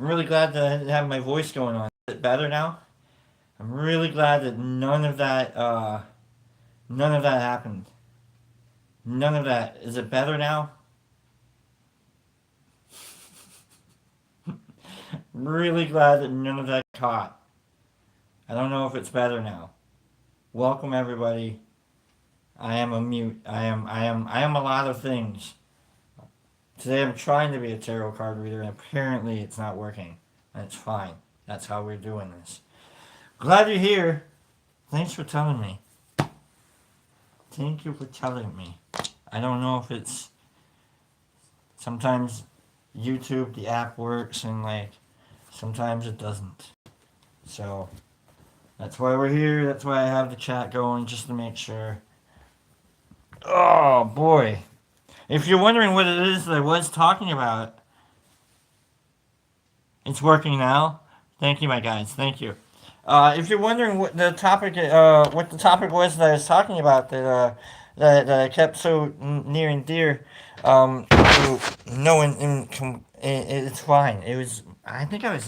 I'm really glad that I have my voice going on. Is it better now? I'm really glad that none of that happened. None of that. Is it better now? Really glad that none of that caught. I don't know if it's better now. Welcome everybody. I am a mute. I am a lot of things. Today I'm trying to be a tarot card reader and apparently it's not working. And it's fine. That's how we're doing this. Glad you're here. Thanks for telling me. Thank you for telling me. I don't know if it's sometimes YouTube, the app works, and sometimes it doesn't. So that's why we're here. That's why I have the chat going just to make sure. Oh boy. If you're wondering what it is that I was talking about, it's working now. Thank you, my guys. Thank you. If you're wondering what the topic was that I was talking about, that I kept so near and dear, to no one, it's fine. It was. I think I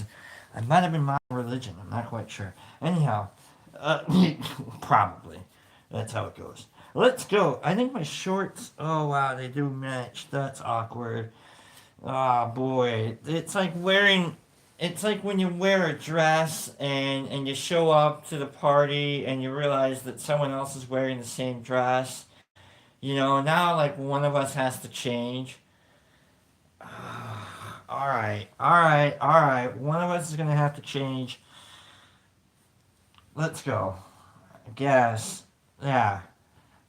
might have been my religion. I'm not quite sure. Anyhow, uh, probably. That's how it goes. Let's go. I think my shorts. Oh wow, they do match. That's awkward. Oh boy, it's like when you wear a dress and you show up to the party and you realize that someone else is wearing the same dress. You know, now like one of us has to change. All right. One of us is gonna have to change. Let's go. I guess. Yeah,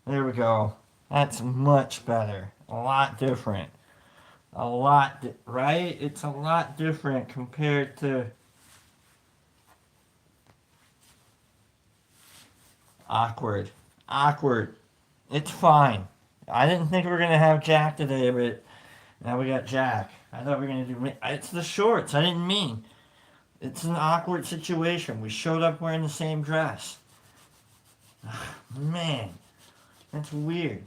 there we go. That's much better. A lot different. Right? It's a lot different compared to awkward. Awkward. It's fine. I didn't think we were gonna have Jack today, but now we got Jack. I thought we were gonna do. It's the shorts. I didn't mean. It's an awkward situation. We showed up wearing the same dress. Man, that's weird.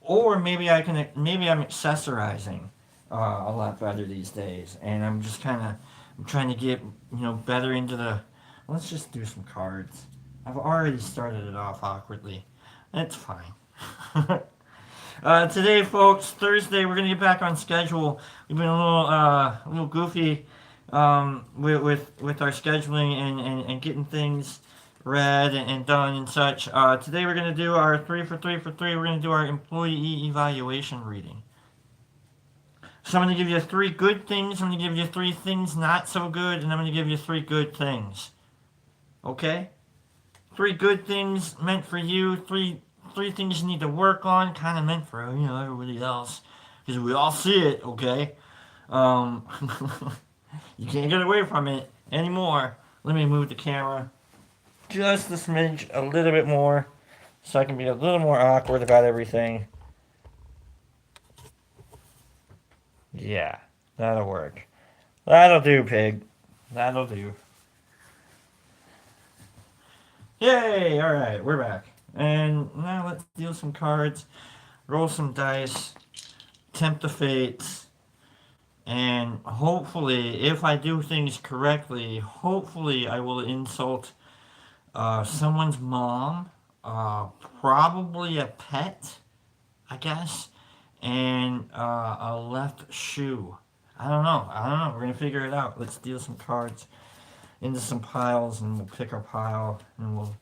Or maybe I'm accessorizing a lot better these days, and I'm trying to get better into the. Let's just do some cards. I've already started it off awkwardly. That's fine. Today, folks, Thursday, we're gonna get back on schedule. We've been a little goofy with our scheduling and getting things read and done and such. Today, we're gonna do our 3 for 3 for 3. We're gonna do our employee evaluation reading. So I'm gonna give you 3 good things. I'm gonna give you 3 things not so good, and I'm gonna give you 3 good things. Okay? 3 good things meant for you. Three things you need to work on, kind of meant for everybody else, because we all see it. Okay, um, you can't get away from it anymore. Let me move the camera just a smidge, a little bit more, so I can be a little more awkward about everything. Yeah, that'll work. That'll do, pig. That'll do. Yay! All right, we're back. And now let's deal some cards, roll some dice, tempt the fates, and hopefully, if I do things correctly, hopefully I will insult someone's mom, uh, probably a pet, I guess, and a left shoe. I don't know. We're gonna figure it out. Let's deal some cards into some piles, and we'll pick our pile, and we'll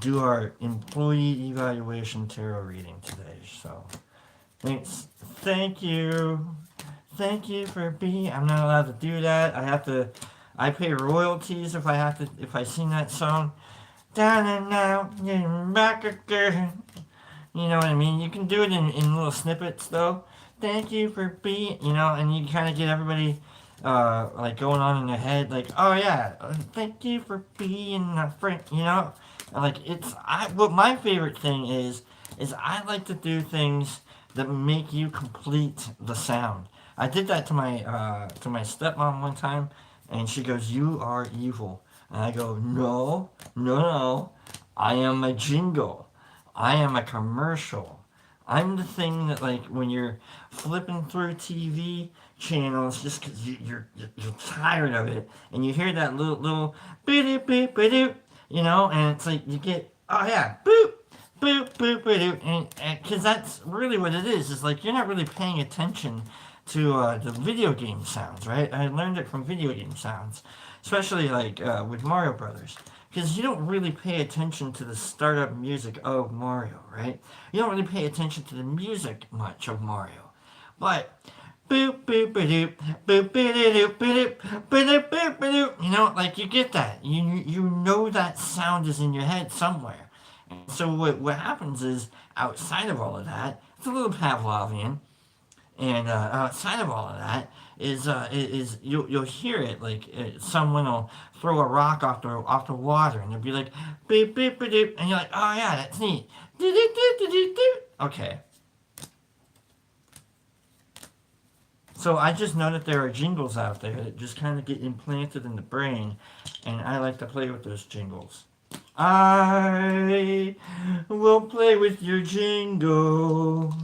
do our employee evaluation tarot reading today. So thank you for being. I'm not allowed to do that. I pay royalties if I sing that song. Down and out, getting back again. You know what I mean? You can do it in little snippets though. Thank you for being, and you kind of get everybody like going on in their head, like, oh yeah, thank you for being a friend, like what my favorite thing is I like to do things that make you complete the sound. I did that to my stepmom one time, and she goes, "You are evil," and I go, "No, no, no, I am a jingle, I am a commercial." I'm the thing that, like, when you're flipping through TV, channels just because you're tired of it, and you hear that little boop boop boop, and it's like you get, oh yeah, boop boop boop boop, and because that's really what it is. It's like you're not really paying attention to the video game sounds, right? I learned it from video game sounds, especially like with Mario Brothers. Because you don't really pay attention to the startup music of Mario, right? You don't really pay attention to the music much of Mario. But boop boop boop boop boop boop boop boop boop boop. Like you get that. You know that sound is in your head somewhere. And so what happens is outside of all of that, it's a little Pavlovian. And outside of all of that is you'll hear it like someone will throw a rock off the water and they'll be like beep beep beep beep, and you're like, oh yeah, that's neat. Okay. So I just know that there are jingles out there that just kind of get implanted in the brain, and I like to play with those jingles. I will play with your jingles.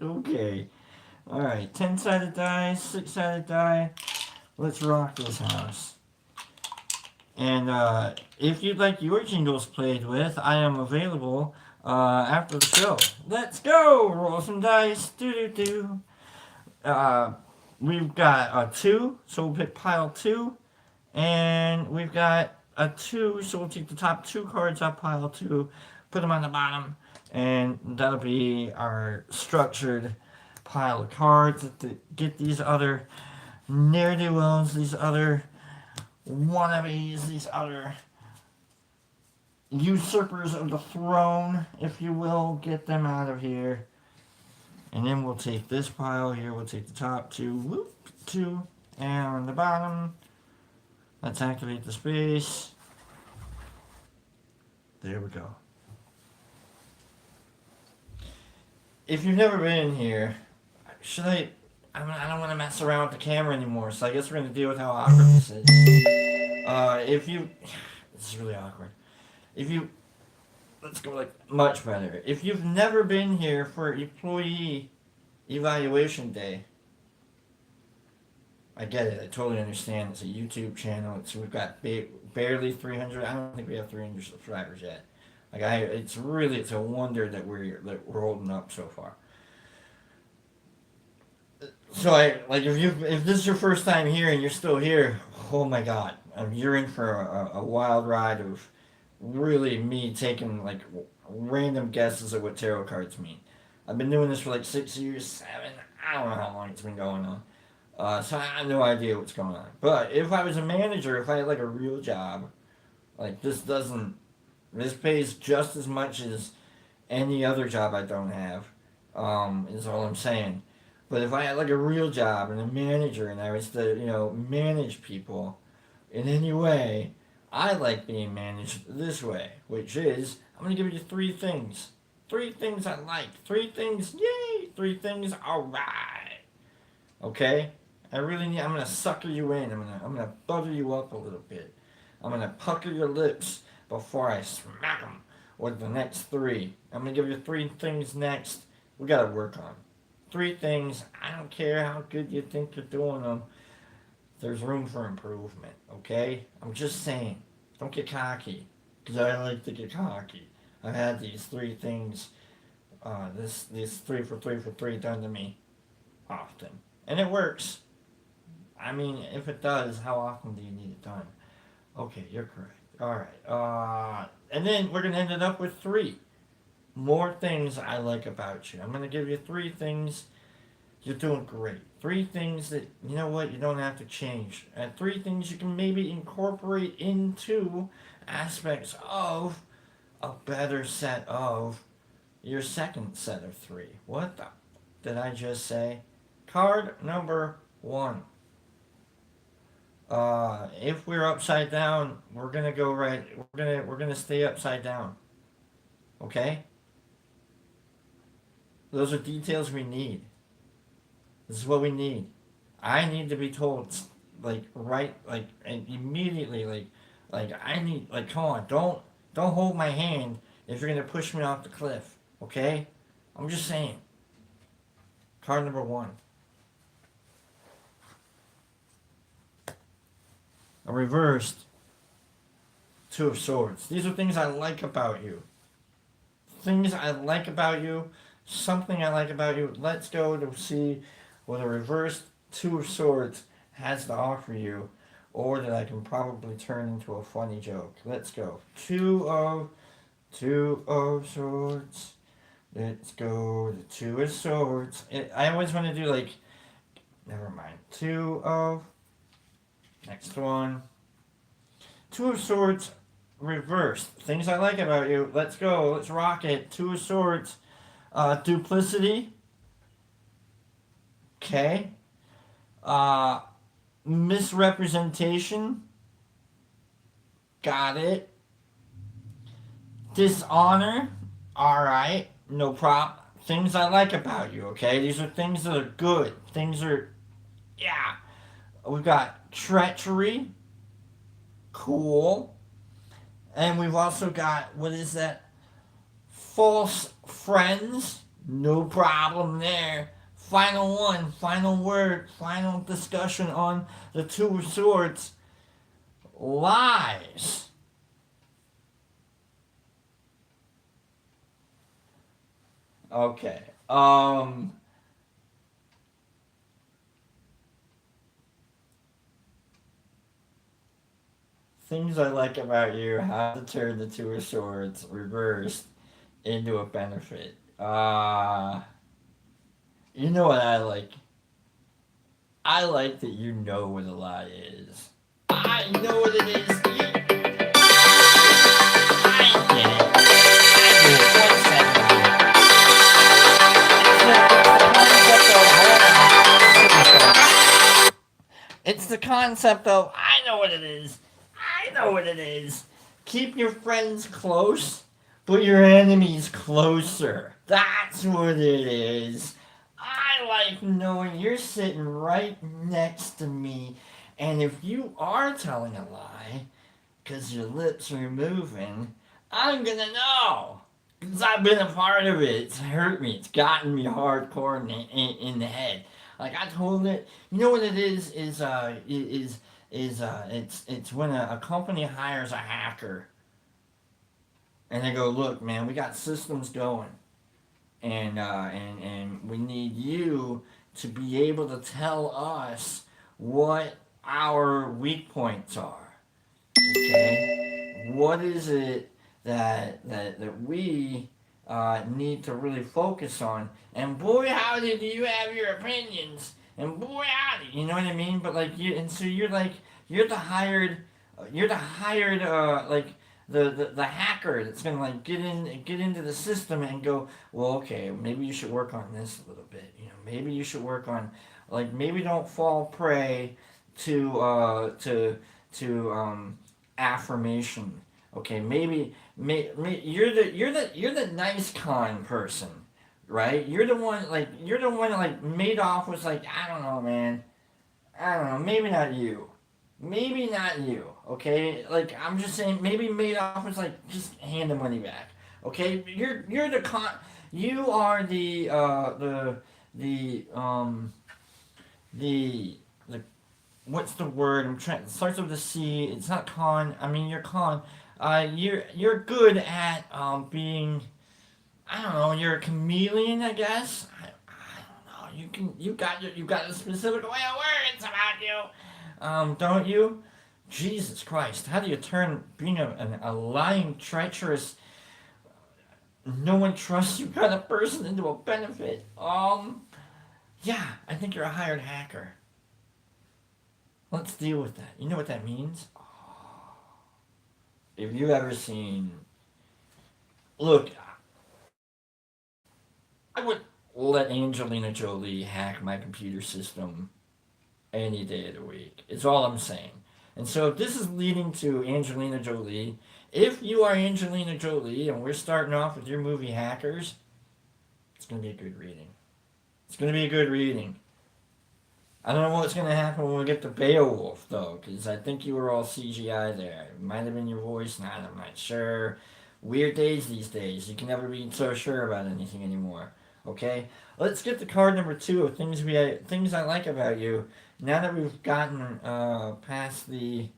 Okay. Alright, 10-sided die, 6-sided die. Let's rock this house. And if you'd like your jingles played with, I am available after the show. Let's go! Roll some dice. Do. We've got a 2, so we'll pick pile 2. And we've got a 2, so we'll take the top 2 cards off pile 2, put them on the bottom, and that'll be our structured pile of cards to get these other ne'er-do-wells, these other wannabes, these other usurpers of the throne, if you will, get them out of here. And then we'll take this pile here, we'll take the top 2, 2, and on the bottom, let's activate the space. There we go. If you've never been here, I don't want to mess around with the camera anymore, so I guess we're going to deal with how awkward this is. This is really awkward. Let's go like much better. If you've never been here for employee evaluation day, I get it. I totally understand. It's a YouTube channel. We've got barely 300. I don't think we have 300 subscribers yet. It's a wonder that we're holding up so far. So if this is your first time here and you're still here, oh my God, you're in for a wild ride of really me taking like random guesses at what tarot cards mean. I've been doing this for like 6 years, 7. I don't know how long it's been going on. So I have no idea what's going on. But if I was a manager, if I had like a real job, like this pays just as much as any other job I don't have, is all I'm saying. But if I had like a real job and a manager and I was to, manage people in any way, I like being managed this way, which is, I'm going to give you 3 things. 3 things I like. 3 things, yay! 3 things, alright. Okay? I'm going to sucker you in. I'm going to butter you up a little bit. I'm going to pucker your lips before I smack them with the next 3. I'm going to give you 3 things next we got to work on. 3 things. I don't care how good you think you're doing them. There's room for improvement, okay? I'm just saying. Don't get cocky. Because I like to get cocky. I've had these 3 things, these 3 for 3 for 3 done to me often. And it works. I mean, if it does, how often do you need it done? Okay, you're correct. Alright. And then we're going to end it up with 3 more things I like about you. I'm going to give you 3 things you're doing great. 3 things that, you know what, you don't have to change. And 3 things you can maybe incorporate into aspects of a better set of your second set of 3. What the did I just say? Card number 1. If we're upside down, we're gonna go right. We're gonna stay upside down. Okay. Those are details we need. This is what we need. I need to be told, like right, like and immediately, like I need, like come on, don't hold my hand if you're gonna push me off the cliff. Okay. I'm just saying. Card number one. A reversed Two of Swords. These are things I like about you. Things I like about you. Something I like about you. Let's go to see what a reversed Two of Swords has to offer you, or that I can probably turn into a funny joke. Let's go. Two of Swords. Let's go to Two of Swords. I always want to do like. Never mind. Two of. Next one. Two of Swords reversed. Things I like about you. Let's go. Let's rock it. Two of Swords. Duplicity. Okay. Uh, Misrepresentation. Got it. Dishonor. Alright. No problem. Things I like about you, okay? These are things that are good. Things are. Yeah. We've got treachery. Cool. And we've also got, what is that? False friends. No problem there. Final one, final word, final discussion on the Two of Swords. Lies. Okay. Things I like about you, how to turn the Two of Swords reversed into a benefit. You know what I like? I like that you know what a lie is. I know what it is. I get it. It's the concept of I know what it is. I know what it is. Keep your friends close, but your enemies closer. That's what it is. I like knowing you're sitting right next to me, and if you are telling a lie, because your lips are moving, I'm gonna know. Because I've been a part of it. It's hurt me. It's gotten me hardcore in the head. Like I told it. You know what it is when a company hires a hacker and they go, look, man, we got systems going, and we need you to be able to tell us what our weak points are. Okay, what is it that we need to really focus on? And boy, howdy, do you have your opinions? And boy, howdy, you know what I mean? But like you, and so you're like you're the hired like the hacker that's gonna like get into the system and go, well, okay, maybe you should work on this a little bit. You know, maybe you should work on like maybe don't fall prey to affirmation. Okay, you're the nice con person, right? You're the one that like Madoff was like, I don't know, man. I don't know, maybe not you. Maybe not you, okay? Like I'm just saying, maybe Madoff was like, just hand the money back, okay? You're the con, you are the what's the word? I'm trying. It starts with a C. It's not con. I mean, you're con. You're good at being. I don't know. You're a chameleon, I guess. I don't know. You got a specific way of words about you. Don't you? Jesus Christ! How do you turn being a lying, treacherous, no one trusts you kind of person into a benefit? Yeah, I think you're a hired hacker. Let's deal with that. You know what that means? If you've ever seen. Look, I would let Angelina Jolie hack my computer system any day of the week. It's all I'm saying. And so if this is leading to Angelina Jolie, if you are Angelina Jolie and we're starting off with your movie Hackers, it's going to be a good reading. It's going to be a good reading. I don't know what's going to happen when we get to Beowulf, though, because I think you were all CGI there. It might have been your voice, not, I'm not sure. Weird days these days. You can never be so sure about anything anymore. Okay, let's get to card number two of things I like about you. Now that we've gotten past the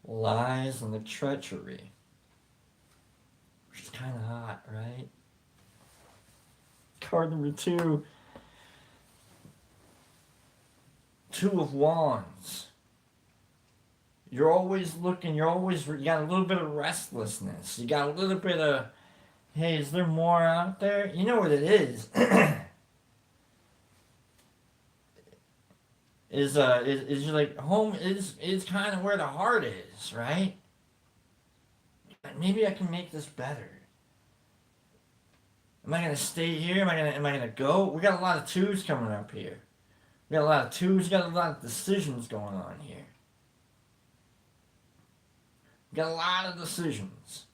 lies and the treachery, which is kind of hot, right? Card number two, Two of Wands. You're always looking. You got a little bit of restlessness. You got a little bit of, hey, is there more out there? You know what it is. Is you're like home is kind of where the heart is, right? Maybe I can make this better. Am I gonna stay here? Am I gonna go? We got a lot of twos coming up here. We got a lot of twos. We got a lot of decisions going on here. We got a lot of decisions.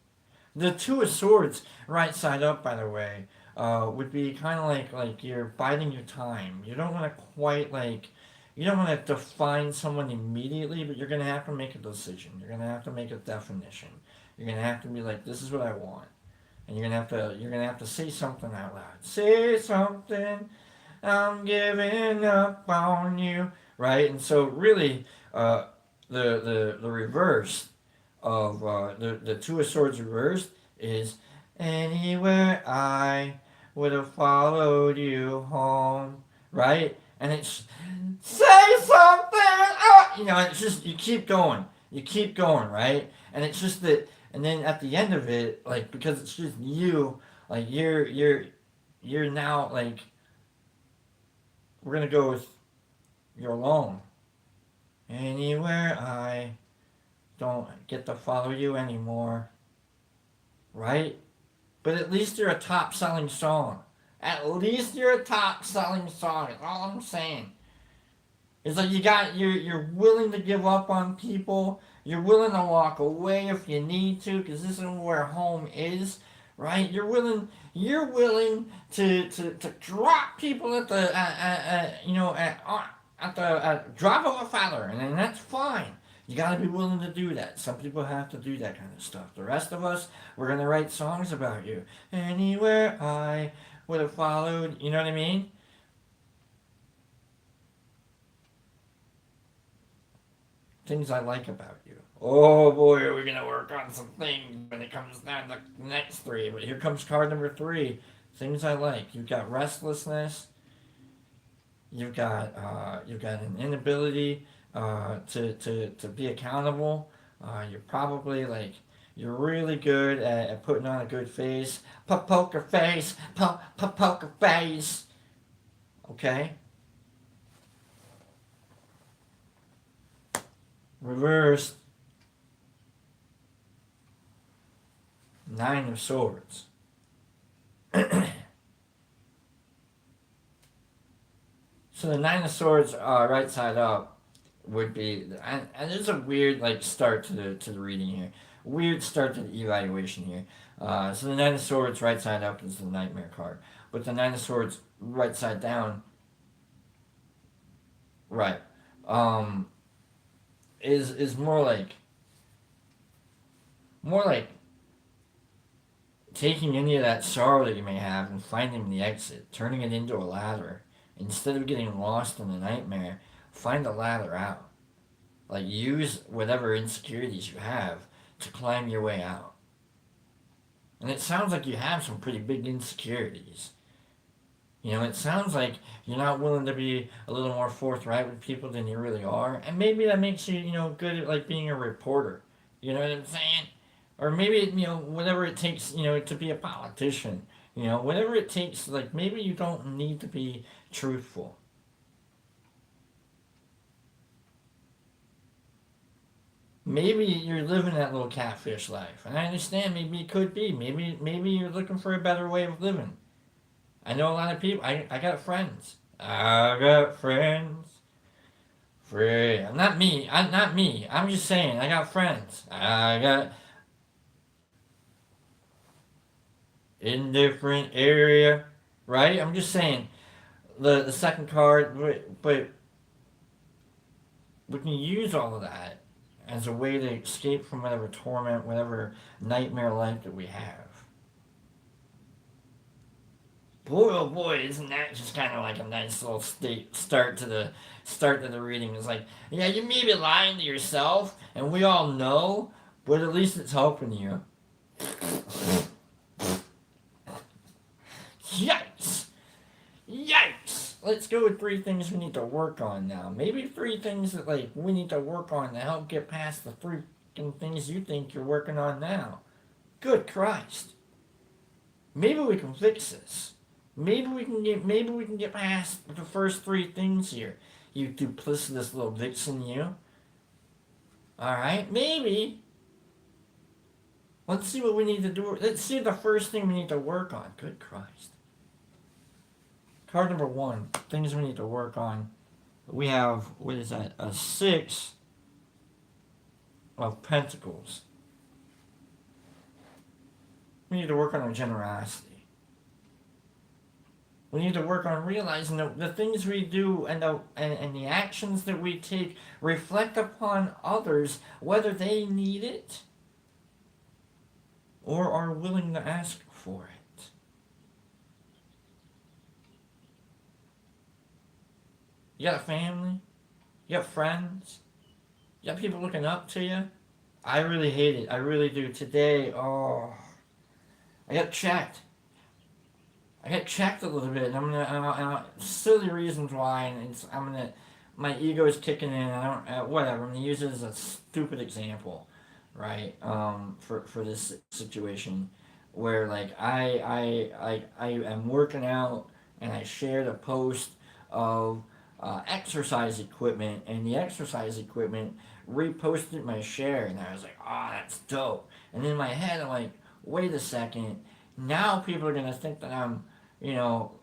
The Two of Swords, right side up, by the way, would be kind of like you're biding your time. You don't want to quite like you don't want to define someone immediately, but you're gonna have to make a decision. You're gonna have to make a definition. You're gonna have to be like, this is what I want, and you're gonna have to say something out loud. Say something. I'm giving up on you, right? And so really, the reverse of the Two of Swords reversed is anywhere I would have followed you home, right? And it's say something, it's just you keep going, right? And it's just that, and then at the end of it, like because it's just you, like you're now like we're gonna go with you're alone. Anywhere I don't get to follow you anymore, right? But at least you're a top selling song. At least you're a top selling song. That's all I'm saying. It's like you're willing to give up on people. You're willing to walk away if you need to, because this is where home is, right? You're willing to drop people at the at the drop of a feather, and then that's fine. You gotta be willing to do that. Some people have to do that kind of stuff. The rest of us, we're gonna write songs about you. Anywhere I would have followed, you know what I mean? Things I like about you. Oh boy, are we gonna work on some things when it comes down to the next three. But here comes card number three. Things I like. You've got restlessness. You've got an inability to be accountable. You're probably like you're really good at putting on a good face. Poker face. Poker face. Okay. Reverse. Nine of Swords. So the Nine of Swords, right side up, would be, and there's a weird like start to the reading here, weird start to the evaluation here. So the Nine of Swords right side up is the Nightmare card, but the Nine of Swords right side down, right, um, is more like taking any of that sorrow that you may have and finding the exit, turning it into a ladder. Instead of getting lost in the nightmare, find a ladder out. Like use whatever insecurities you have to climb your way out. And it sounds like you have some pretty big insecurities. It sounds like you're not willing to be a little more forthright with people than you really are. And maybe that makes you, good at like being a reporter. You know what I'm saying? Or maybe, whatever it takes, to be a politician. Whatever it takes, like maybe you don't need to be truthful. Maybe you're living that little catfish life. And I understand maybe it could be. Maybe you're looking for a better way of living. I know a lot of people. I got friends. I got friends. Free. Not me. Not me. I'm just saying. I got friends. I got in different area. Right. I'm just saying. The second card, but we can use all of that as a way to escape from whatever torment, whatever nightmare life that we have. Boy, oh boy, isn't that just kind of like a nice little start to the reading? It's like, yeah, you may be lying to yourself, and we all know, but at least it's helping you. Yikes! Yikes! Let's go with three things we need to work on now. Maybe three things that like we need to work on to help get past the freaking things you think you're working on now. Good Christ! Maybe we can fix this. Maybe we can get past the first three things here. You duplicitous little vixen, you. All right, maybe. Let's see what we need to do. Let's see the first thing we need to work on. Good Christ. Card number one. Things we need to work on. We have, what is that? A six of pentacles. We need to work on our generosity. We need to work on realizing that the things we do and the actions that we take reflect upon others, whether they need it or are willing to ask for it. You got a family? You got friends? You got people looking up to you? I really hate it. I really do. Today, I got checked. I got checked a little bit, and silly reasons why, and my ego is kicking in. Whatever. I'm gonna use it as a stupid example, right? For this situation, where like I am working out, and I shared a post of exercise equipment, and the exercise equipment reposted my share, and I was like, oh, that's dope. And in my head, I'm like, wait a second. Now people are gonna think that I'm, you know,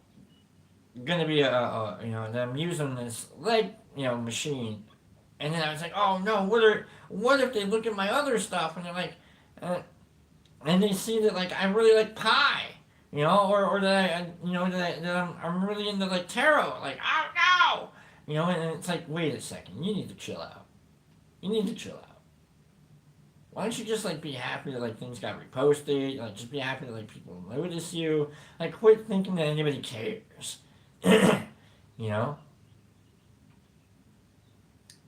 gonna be that I'm using this leg, machine. And then I was like, oh no, what if they look at my other stuff and they're like, uh, and they see that like I really like pie, or that I'm really into like tarot, like oh no, and it's like, wait a second, you need to chill out. You need to chill out. Why don't you just like be happy that like things got reposted? Like just be happy that like people notice you. Like quit thinking that anybody cares. you know?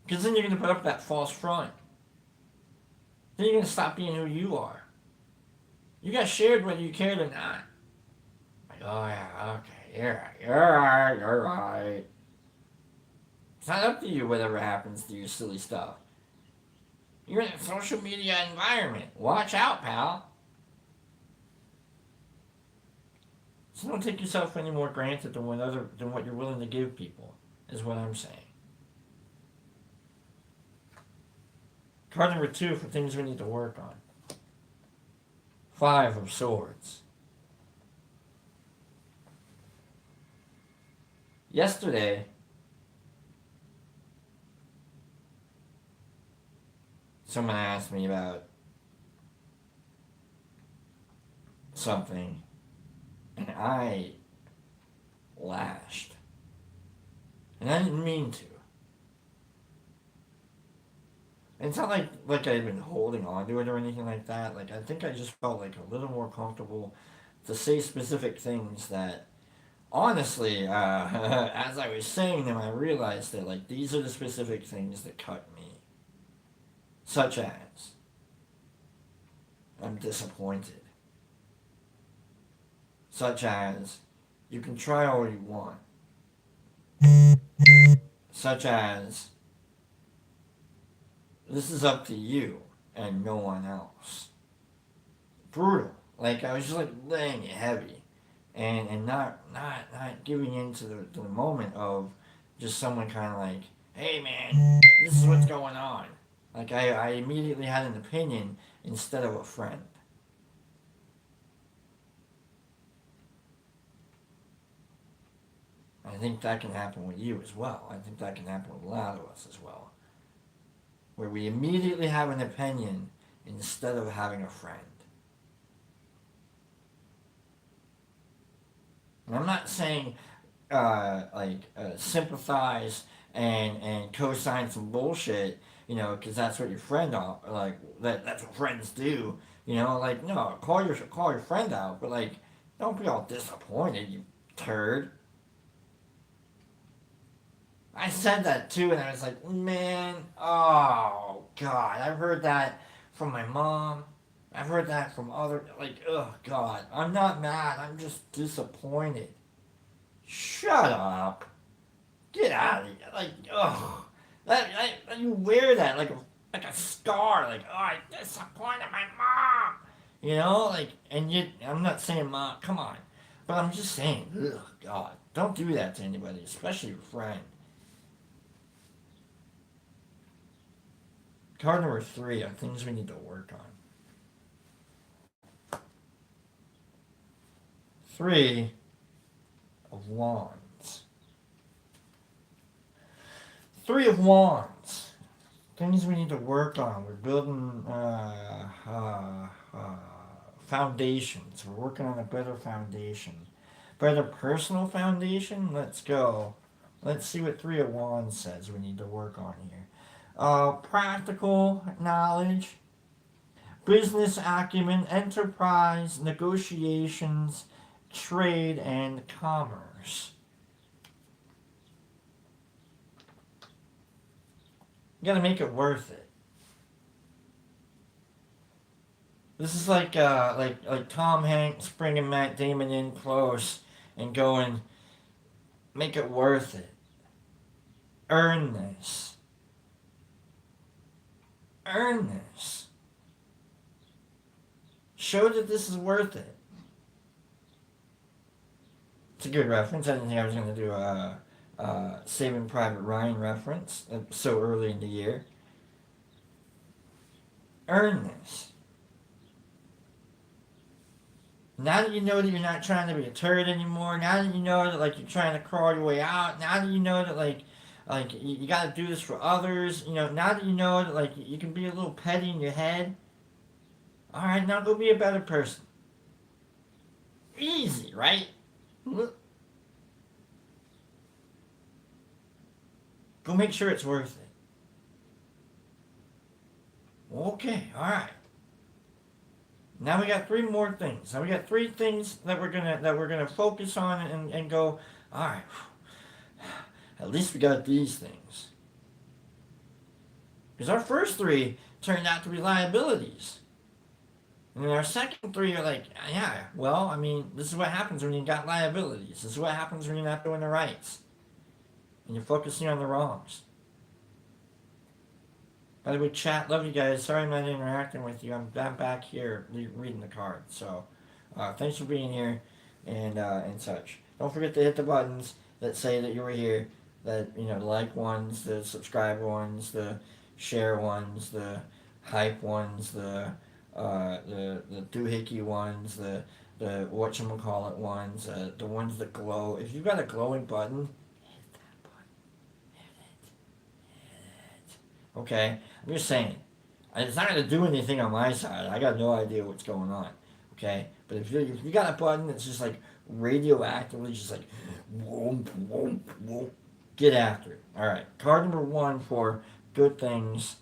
Because then you're gonna put up that false front. Then you're gonna stop being who you are. You got shared whether you cared or not. Like, oh yeah, okay, you're right. It's not up to you whatever happens to your silly stuff. You're in a social media environment. Watch out, pal. So don't take yourself any more granted than what you're willing to give people, is what I'm saying. Card number 2 for things we need to work on. 5 of Swords. Yesterday, someone asked me about something, and I lashed. And I didn't mean to. And it's not like I've been holding on to it or anything like that. Like, I think I just felt like a little more comfortable to say specific things that, honestly, as I was saying them, I realized that, like, these are the specific things that cut me. Such as, I'm disappointed. Such as, you can try all you want. Such as, this is up to you and no one else. Brutal. Like, I was just like laying it heavy. And not giving in to the moment of just someone kind of like, hey man, this is what's going on. Like, I immediately had an opinion instead of a friend. I think that can happen with you as well. I think that can happen with a lot of us as well. Where we immediately have an opinion instead of having a friend. And I'm not saying sympathize and co-sign some bullshit, because that's what your friend that's what friends do, no, call your friend out, but like, don't be all disappointed, you turd. I said that too, and I was like, man, oh God, I've heard that from my mom. I've heard that from other, like, oh God, I'm not mad. I'm just disappointed. Shut up. Get out of here. Like, ugh. You wear that like a scar. Like, oh, I disappointed my mom. You know, like, and you. I'm not saying mom. Come on, but I'm just saying, ugh, God, don't do that to anybody, especially your friend. Card number 3 are things we need to work on. 3 of Wands. 3 of Wands. Things we need to work on. We're building foundations. We're working on a better foundation. Better personal foundation? Let's go. Let's see what 3 of Wands says we need to work on here. Practical knowledge, business acumen, enterprise, negotiations, trade, and commerce. You gotta make it worth it. This is like Tom Hanks bringing Matt Damon in close and going, make it worth it. Earn this. Earn this. Show that this is worth it. It's a good reference. I didn't think I was going to do a Saving Private Ryan reference so early in the year. Earn this. Now that you know that you're not trying to be a turd anymore, now that you know that like you're trying to crawl your way out, now that you know that like you got to do this for others, you know, now that you know that like you can be a little petty in your head, all right, now go be a better person. Easy, right? Go make sure it's worth it. Okay, all right. Now we got 3 more things. Now we got 3 things that we're gonna focus on and go. All right. At least we got these things. Because our first 3 turned out to be liabilities. And then our second 3 are like, yeah, well, I mean, this is what happens when you got liabilities. This is what happens when you're not doing the rights. And you're focusing on the wrongs. By the way, chat, love you guys. Sorry I'm not interacting with you. I'm back here reading the cards. So, thanks for being here and such. Don't forget to hit the buttons that say that you were here. That, you know, the like ones, the subscribe ones, the share ones, the hype ones, the doohickey ones, the whatchamacallit ones, the ones that glow. If you've got a glowing button, hit that button. Hit it. Okay? I'm just saying. It's not going to do anything on my side. I got no idea what's going on. Okay? But if you got a button that's just like radioactively just like whoomp, whoomp, whoomp, get after it. Alright. Card number 1 for good things.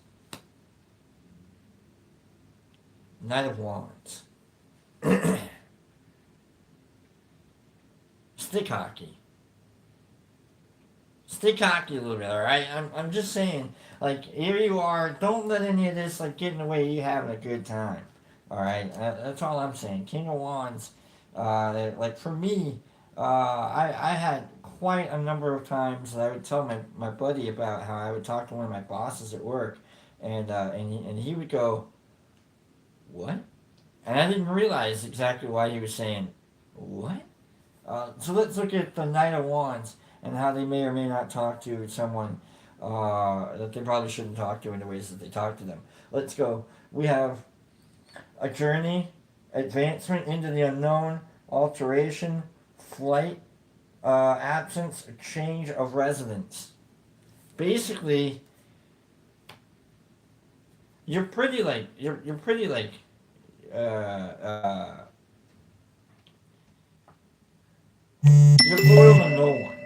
Knight of Wands. Stick hockey. Stick hockey a little bit, alright? I'm just saying, like, here you are, don't let any of this, like, get in the way of you having a good time. Alright? That's all I'm saying. King of Wands, like, for me, I had quite a number of times that I would tell my buddy about how I would talk to one of my bosses at work, and he would go, what? And I didn't realize exactly why he was saying, what? So let's look at the Knight of Wands and how they may or may not talk to someone that they probably shouldn't talk to in the ways that they talk to them. Let's go. We have a journey, advancement into the unknown, alteration, flight, absence, change of residence. Basically, you're pretty like you're pretty like you're loyal to no one.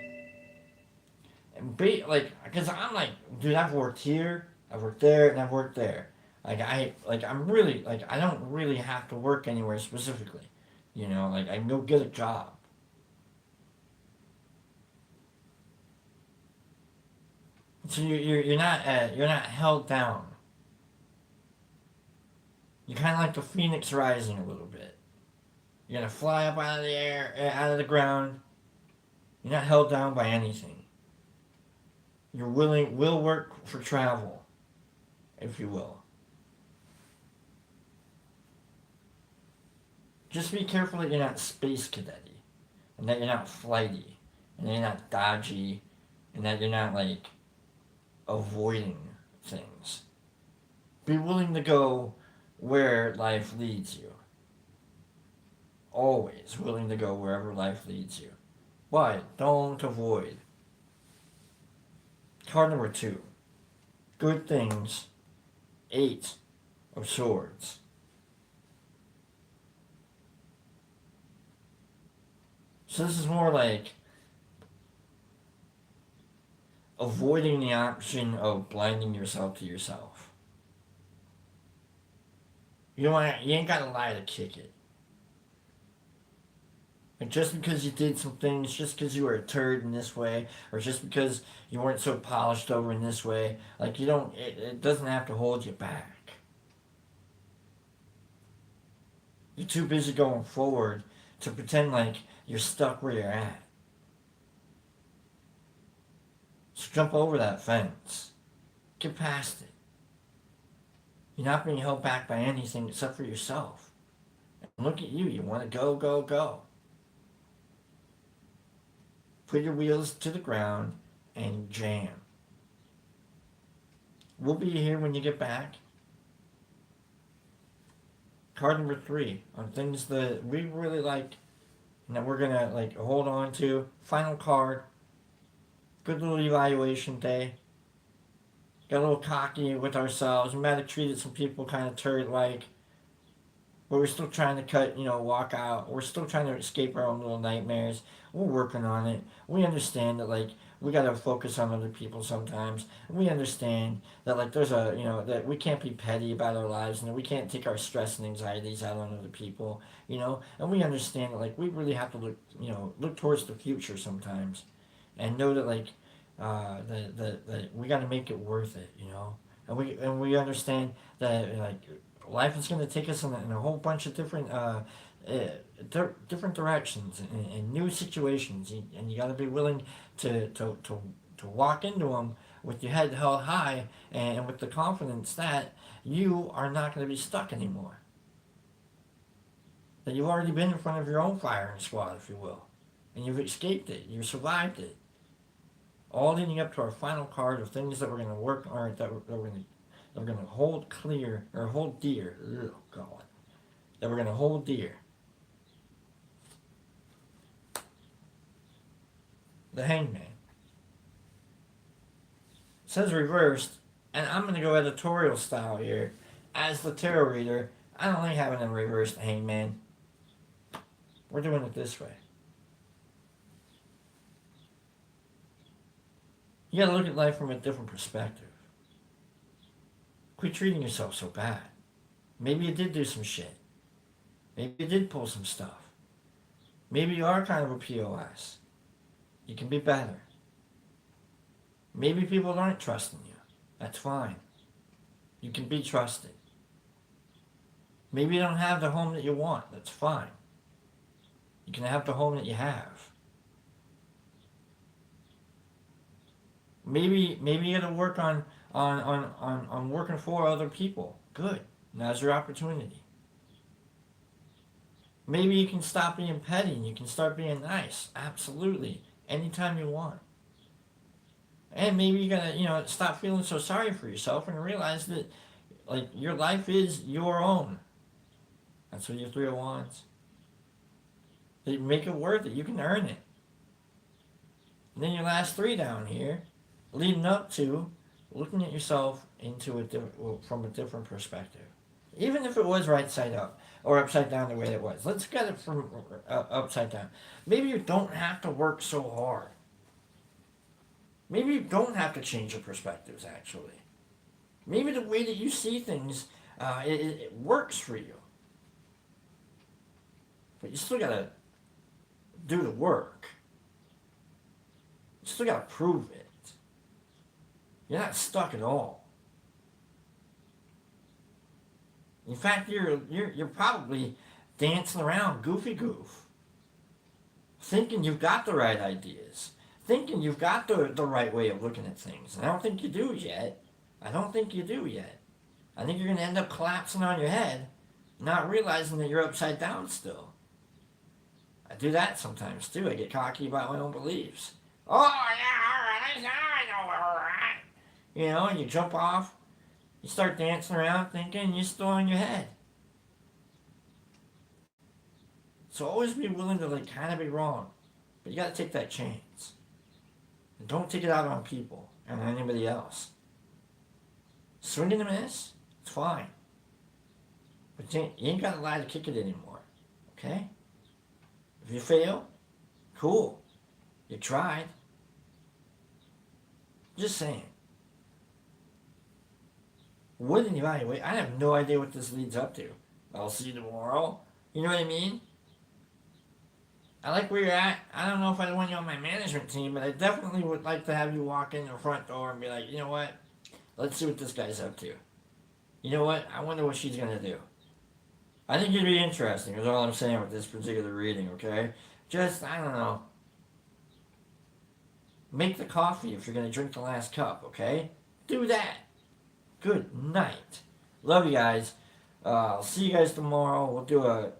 And because I'm like, dude, I've worked here, I've worked there, and I've worked there. I'm really I don't really have to work anywhere specifically. You know, like I can go get a job. So you're not held down. You're kind of like the phoenix rising a little bit. You're gonna fly up out of the air, out of the ground. You're not held down by anything. You're willing, will work for travel, if you will. Just be careful that you're not space cadetty, and that you're not flighty, and that you're not dodgy, and that you're not like avoiding things. Be willing to go where life leads you. Always willing to go wherever life leads you. But don't avoid. Card number 2. Good things. 8 of Swords. So this is more like avoiding the option of blinding yourself to yourself. You ain't gotta lie to kick it. And just because you did some things, just because you were a turd in this way, or just because you weren't so polished over in this way, like you don't, it doesn't have to hold you back. You're too busy going forward to pretend like you're stuck where you're at. So jump over that fence. Get past it. You're not being held back by anything except for yourself. And look at you. You want to go, go, go. Put your wheels to the ground and jam. We'll be here when you get back. Card number 3 on things that we really like and that we're gonna like hold on to. Final card. Good little evaluation day. Got a little cocky with ourselves. We might have treated some people kind of turd like. But we're still trying to walk out. We're still trying to escape our own little nightmares. We're working on it. We understand that, like, we gotta focus on other people sometimes. And we understand that, like, there's that we can't be petty about our lives and that we can't take our stress and anxieties out on other people, And we understand that, like, we really have to look towards the future sometimes and know that, like, that we gotta make it worth it. And we understand that, like, life is going to take us in a whole bunch of different different directions and new situations, and you got to be willing to walk into them with your head held high and with the confidence that you are not going to be stuck anymore. That you've already been in front of your own firing squad, if you will, and you've escaped it, you've survived it. All leading up to our final card of things that we're going to work on, that we're going to hold clear, or hold dear. Oh, God. That we're going to hold dear. The Hangman. It says reversed, and I'm going to go editorial style here. As the tarot reader, I don't like having a reversed Hangman. We're doing it this way. You got to look at life from a different perspective. Quit treating yourself so bad. Maybe you did do some shit. Maybe you did pull some stuff. Maybe you are kind of a POS. You can be better. Maybe people aren't trusting you. That's fine. You can be trusted. Maybe you don't have the home that you want. That's fine. You can have the home that you have. Maybe you got to work on working for other people. Good. Now's your opportunity. Maybe you can stop being petty and you can start being nice. Absolutely. Anytime you want. And maybe you gotta, stop feeling so sorry for yourself and realize that, like, your life is your own. That's what your 3 of Wands. That make it worth it. You can earn it. And then your last 3 down here, leading up to looking at yourself from a different perspective. Even if it was right side up or upside down the way it was. Let's get it from upside down. Maybe you don't have to work so hard. Maybe you don't have to change your perspectives, actually. Maybe the way that you see things, it works for you. But you still gotta do the work. You still gotta prove it. You're not stuck at all. In fact, you're probably dancing around goofy goof, thinking you've got the right ideas, thinking you've got the right way of looking at things. And I don't think you do yet. I don't think you do yet. I think you're going to end up collapsing on your head, not realizing that you're upside down still. I do that sometimes too. I get cocky about my own beliefs. Oh, yeah, all right, I know, all right. You know, and you jump off, you start dancing around thinking you're still in your head. So always be willing to like kind of be wrong, but you got to take that chance. And don't take it out on people and anybody else. Swing and a miss, it's fine. But you ain't got to lie to kick it anymore. Okay? If you fail, cool. You tried. Just saying. What an evaluate. I have no idea what this leads up to. I'll see you tomorrow. You know what I mean? I like where you're at. I don't know if I want you on my management team, but I definitely would like to have you walk in the front door and be like, you know what? Let's see what this guy's up to. You know what? I wonder what she's going to do. I think it'd be interesting, is all I'm saying with this particular reading, okay? Just, I don't know. Make the coffee if you're going to drink the last cup, okay? Do that. Good night. Love you guys. I'll see you guys tomorrow. We'll do a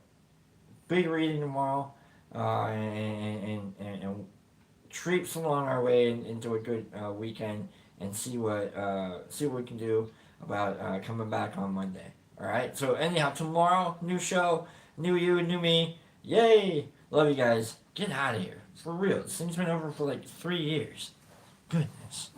big reading tomorrow. And traipse along our way into a good weekend and see what we can do about coming back on Monday. All right. So anyhow, tomorrow, new show, new you, new me. Yay! Love you guys. Get out of here for real. This thing's been over for like 3 years. Goodness.